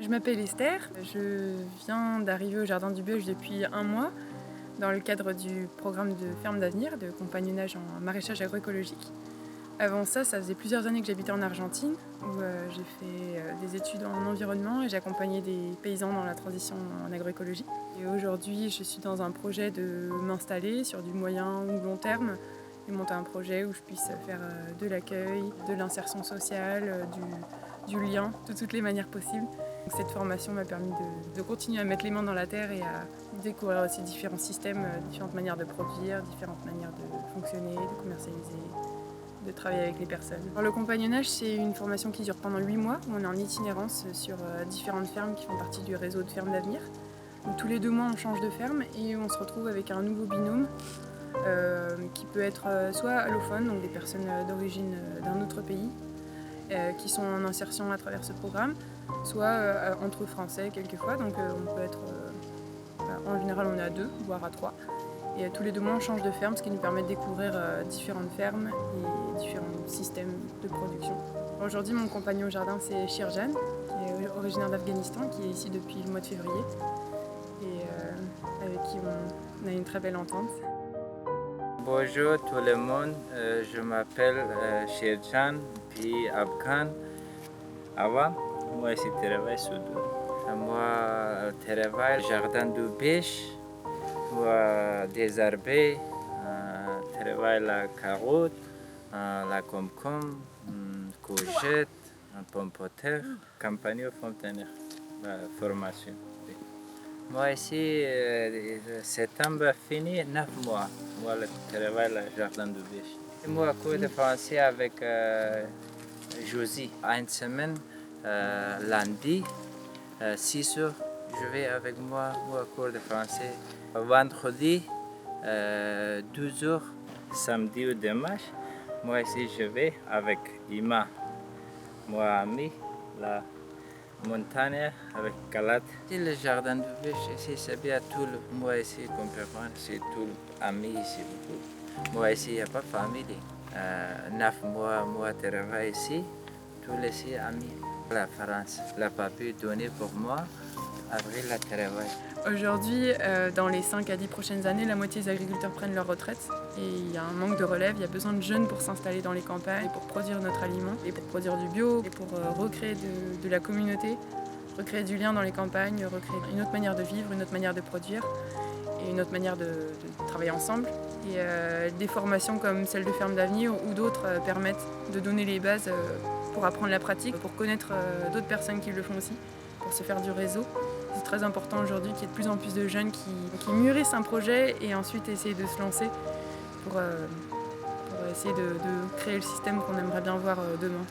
Je m'appelle Esther, je viens d'arriver au Jardin du Bœuf depuis un mois dans le cadre du programme de Ferme d'avenir, de compagnonnage en maraîchage agroécologique. Avant ça, ça faisait plusieurs années que j'habitais en Argentine où j'ai fait des études en environnement et j'accompagnais des paysans dans la transition en agroécologie. Et aujourd'hui, je suis dans un projet de m'installer sur du moyen ou long terme et monter un projet où je puisse faire de l'accueil, de l'insertion sociale, du lien, de toutes les manières possibles. Cette formation m'a permis de continuer à mettre les mains dans la terre et à découvrir aussi différents systèmes, différentes manières de produire, différentes manières de fonctionner, de commercialiser, de travailler avec les personnes. Alors, le compagnonnage, c'est une formation qui dure pendant 8 mois, où on est en itinérance sur différentes fermes qui font partie du réseau de fermes d'avenir. Donc, tous les 2 mois, on change de ferme et on se retrouve avec un nouveau binôme qui peut être soit allophone, donc des personnes d'origine d'un autre pays, qui sont en insertion à travers ce programme, soit entre français quelquefois, donc on peut être, en général on est à 2, voire à 3. Et tous les 2 mois on change de ferme, ce qui nous permet de découvrir différentes fermes et différents systèmes de production. Aujourd'hui mon compagnon au jardin c'est Shirjan, qui est originaire d'Afghanistan, qui est ici depuis le mois de février et avec qui on a une très belle entente. Bonjour tout le monde, je m'appelle Shirjan, puis Afghan. Avant, moi je travaille sur moi travaille au jardin du pêche, moi des arbres, travaille la carotte, la concombre, courgette, pomme de terre, campagne fontaine, la formation. Moi ici, septembre fini, 9 mois. Moi, je travaille au jardin de pêche. Moi, cours de français avec Josie. Une semaine, lundi, 6 heures, je vais avec moi cours de français. Vendredi, 12 heures, samedi ou dimanche. Moi ici, je vais avec Ima, moi ami, la montagne avec Galat. Le jardin de pêche ici, c'est bien tout le moi ici, comprendre, c'est tout ami ici. Moi ici, il n'y a pas de famille. 9 mois, moi travaille ici, tous les amis. La France, la papier donné pour moi, après le travail. Aujourd'hui, dans les 5 à 10 prochaines années, la moitié des agriculteurs prennent leur retraite et il y a un manque de relève, il y a besoin de jeunes pour s'installer dans les campagnes, pour produire notre aliment, et pour produire du bio, et pour recréer de la communauté, recréer du lien dans les campagnes, recréer une autre manière de vivre, une autre manière de produire et une autre manière de travailler ensemble. Et des formations comme celle de Ferme d'avenir ou d'autres permettent de donner les bases pour apprendre la pratique, pour connaître d'autres personnes qui le font aussi, pour se faire du réseau. C'est très important aujourd'hui qu'il y ait de plus en plus de jeunes qui mûrissent un projet et ensuite essayer de se lancer pour essayer de créer le système qu'on aimerait bien voir demain.